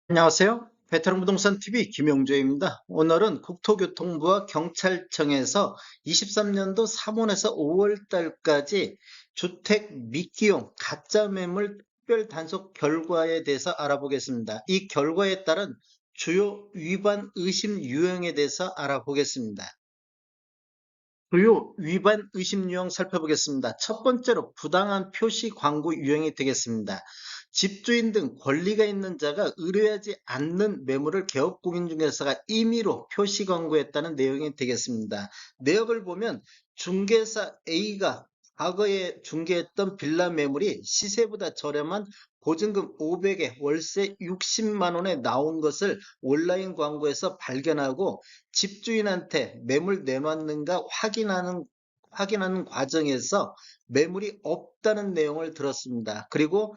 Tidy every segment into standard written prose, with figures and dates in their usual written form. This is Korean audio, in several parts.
안녕하세요. 베테랑부동산TV 김용조입니다. 오늘은 국토교통부와 경찰청에서 23년도 3월에서 5월 달까지 주택 미기용 가짜 매물 특별 단속 결과에 대해서 알아보겠습니다. 이 결과에 따른 주요 위반 의심 유형에 대해서 알아보겠습니다. 주요 위반 의심 유형 살펴보겠습니다. 첫 번째로 부당한 표시 광고 유형이 되겠습니다. 집주인 등 권리가 있는 자가 의뢰하지 않는 매물을 개업공인중개사가 임의로 표시 광고했다는 내용이 되겠습니다. 내역을 보면 중개사 A가 과거에 중개했던 빌라 매물이 시세보다 저렴한 보증금 500에 월세 60만 원에 나온 것을 온라인 광고에서 발견하고 집주인한테 매물 내놨는가 확인하는 과정에서 매물이 없다는 내용을 들었습니다. 그리고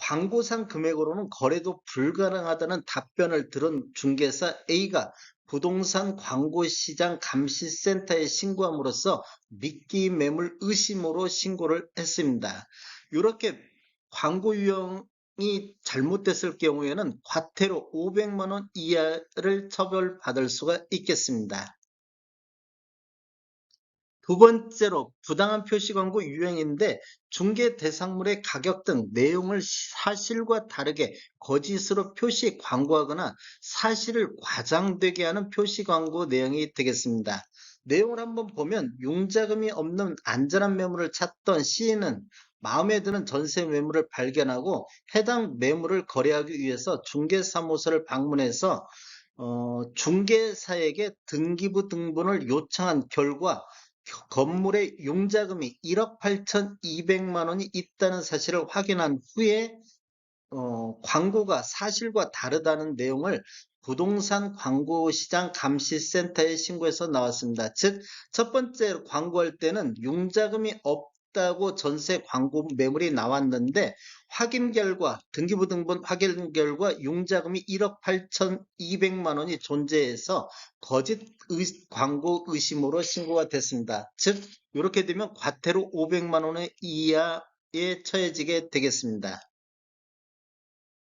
광고상 금액으로는 거래도 불가능하다는 답변을 들은 중개사 A가 부동산 광고시장 감시센터에 신고함으로써 미끼 매물 의심으로 신고를 했습니다. 이렇게 광고 유형이 잘못됐을 경우에는 과태료 500만 원 이하를 처벌받을 수가 있겠습니다. 두 번째로 부당한 표시 광고 유형인데 중개 대상물의 가격 등 내용을 사실과 다르게 거짓으로 표시 광고하거나 사실을 과장되게 하는 표시 광고 내용이 되겠습니다. 내용을 한번 보면 융자금이 없는 안전한 매물을 찾던 C는 마음에 드는 전세 매물을 발견하고 해당 매물을 거래하기 위해서 중개사무소를 방문해서 중개사에게 등기부 등본을 요청한 결과 건물의 융자금이 1억 8,200만 원이 있다는 사실을 확인한 후에 광고가 사실과 다르다는 내용을 부동산 광고시장 감시센터에 신고해서 나왔습니다. 즉, 첫 번째 광고할 때는 융자금이 없다고 전세 광고 매물이 나왔는데 확인 결과, 등기부 등본 확인 결과 융자금이 1억 8,200만 원이 존재해서 거짓 광고 의심으로 신고가 됐습니다. 즉, 이렇게 되면 과태료 500만 원 이하에 처해지게 되겠습니다.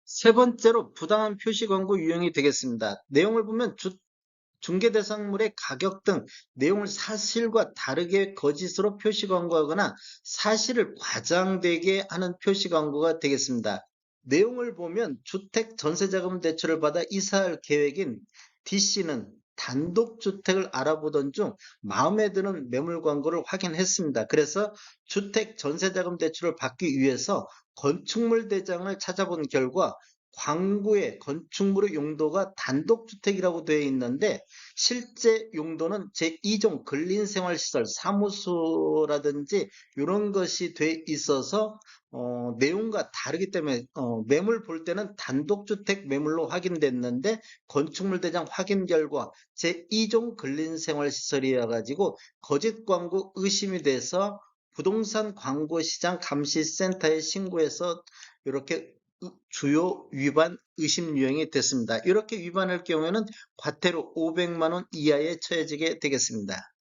세 번째로 부당한 표시 광고 유형이 되겠습니다. 내용을 보면 중개 대상물의 가격 등 내용을 사실과 다르게 거짓으로 표시 광고하거나 사실을 과장되게 하는 표시 광고가 되겠습니다. 내용을 보면 주택 전세자금 대출을 받아 이사할 계획인 D씨는 단독주택을 알아보던 중 마음에 드는 매물 광고를 확인했습니다. 그래서 주택 전세자금 대출을 받기 위해서 건축물 대장을 찾아본 결과 광고의 건축물의 용도가 단독주택이라고 되어 있는데 실제 용도는 제2종 근린생활시설 사무소라든지 이런 것이 돼 있어서 내용과 다르기 때문에 매물 볼 때는 단독주택 매물로 확인됐는데 건축물 대장 확인 결과 제2종 근린생활시설이어 가지고 거짓 광고 의심이 돼서 부동산 광고시장 감시센터에 신고해서 이렇게 주요 위반 의심 유형이 됐습니다. 이렇게 위반할 경우에는 과태료 500만 원 이하에 처해지게 되겠습니다.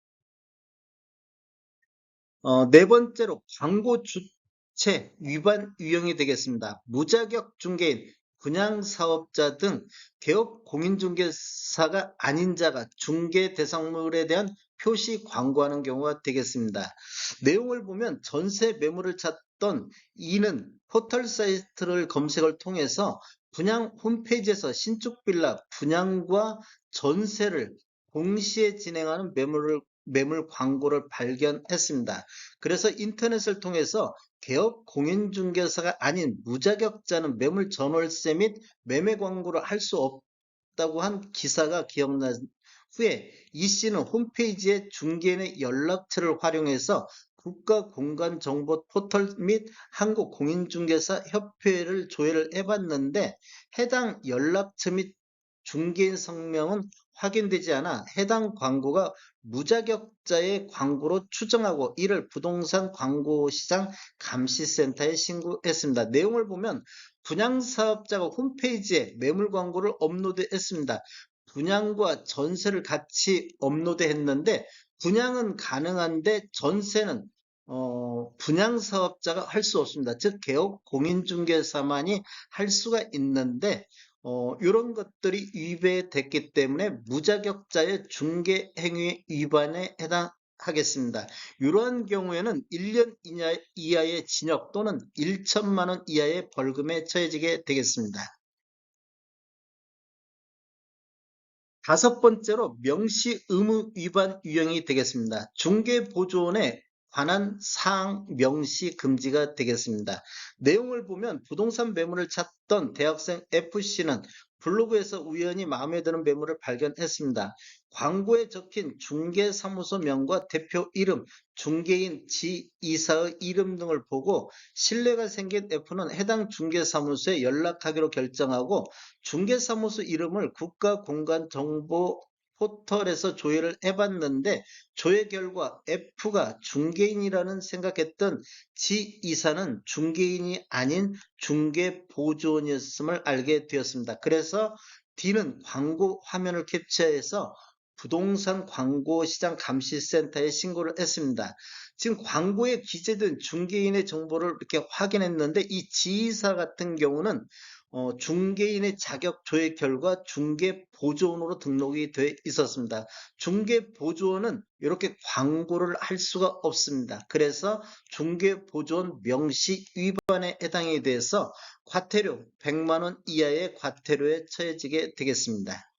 네 번째로 광고 주체 위반 유형이 되겠습니다. 무자격 중개인, 분양사업자 등 개업 공인중개사가 아닌 자가 중개 대상물에 대한 표시 광고하는 경우가 되겠습니다. 내용을 보면 전세 매물을 찾던 이는 포털 사이트를 검색을 통해서 분양 홈페이지에서 신축 빌라 분양과 전세를 동시에 진행하는 매물 광고를 발견했습니다. 그래서 인터넷을 통해서 개업 공인중개사가 아닌 무자격자는 매물 전월세 및 매매 광고를 할 수 없다고 한 기사가 기억난 후에 이 씨는 홈페이지에 중개인의 연락처를 활용해서 국가공간정보 포털 및 한국공인중개사 협회를 조회를 해봤는데 해당 연락처 및 중개인 성명은 확인되지 않아 해당 광고가 무자격자의 광고로 추정하고 이를 부동산 광고시장 감시센터에 신고했습니다. 내용을 보면 분양사업자가 홈페이지에 매물 광고를 업로드했습니다. 분양과 전세를 같이 업로드했는데 분양은 가능한데 전세는 분양사업자가 할 수 없습니다. 즉 개업 공인중개사만이 할 수가 있는데 이런 것들이 위배됐기 때문에 무자격자의 중개행위 위반에 해당하겠습니다. 이러한 경우에는 1년 이하의 징역 또는 1천만 원 이하의 벌금에 처해지게 되겠습니다. 다섯 번째로 명시 의무 위반 유형이 되겠습니다. 중개보조원에 관한 사항 명시 금지가 되겠습니다. 내용을 보면 부동산 매물을 찾던 대학생 F씨는 블로그에서 우연히 마음에 드는 매물을 발견했습니다. 광고에 적힌 중개사무소 명과 대표 이름, 중개인 지 이사의 이름 등을 보고 신뢰가 생긴 F는 해당 중개사무소에 연락하기로 결정하고 중개사무소 이름을 국가공간정보 포털에서 조회를 해봤는데 조회 결과 F가 중개인이라는 생각했던 지 이사는 중개인이 아닌 중개보조원이었음을 알게 되었습니다. 그래서 D는 광고 화면을 캡처해서 부동산 광고시장 감시센터에 신고를 했습니다. 지금 광고에 기재된 중개인의 정보를 이렇게 확인했는데 이 지이사 같은 경우는 중개인의 자격 조회 결과 중개보조원으로 등록이 돼 있었습니다. 중개보조원은 이렇게 광고를 할 수가 없습니다. 그래서 중개보조원 명시 위반에 해당이 돼서 과태료 100만 원 이하의 과태료에 처해지게 되겠습니다.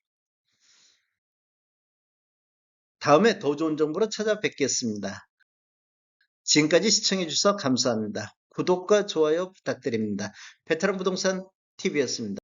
다음에 더 좋은 정보로 찾아뵙겠습니다. 지금까지 시청해 주셔서 감사합니다. 구독과 좋아요 부탁드립니다. 베테랑 부동산 TV였습니다.